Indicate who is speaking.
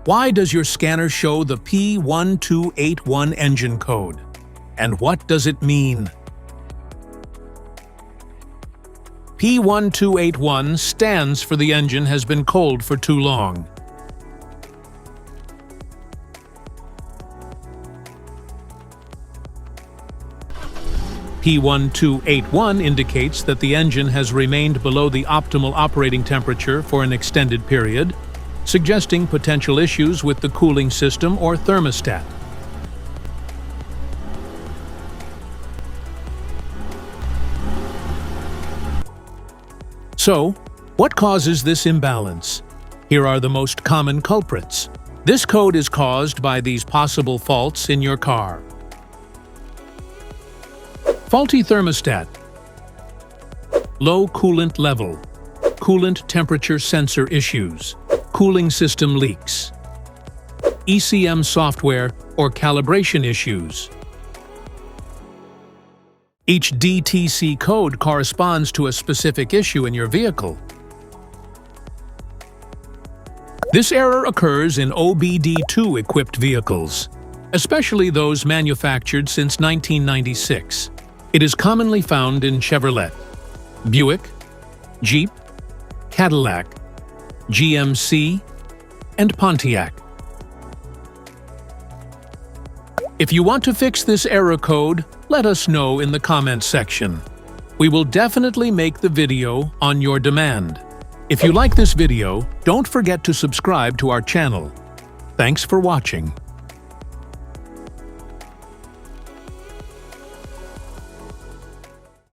Speaker 1: Why does your scanner show the P1281 engine code? And what does it mean? P1281 stands for the engine has been cold for too long. P1281 indicates that the engine has remained below the optimal operating temperature for an extended period, suggesting potential issues with the cooling system or thermostat. So, what causes this imbalance? Here are the most common culprits. This code is caused by these possible faults in your car. Faulty thermostat, low coolant level, coolant temperature sensor issues, cooling system leaks, ECM software or calibration issues. Each DTC code corresponds to a specific issue in your vehicle. This error occurs in OBD2-equipped vehicles, especially those manufactured since 1996. It is commonly found in Chevrolet, Buick, Jeep, Cadillac, GMC, and Pontiac. If you want to fix this error code, let us know in the comments section. We will definitely make the video on your demand. If you like this video, don't forget to subscribe to our channel. Thanks for watching.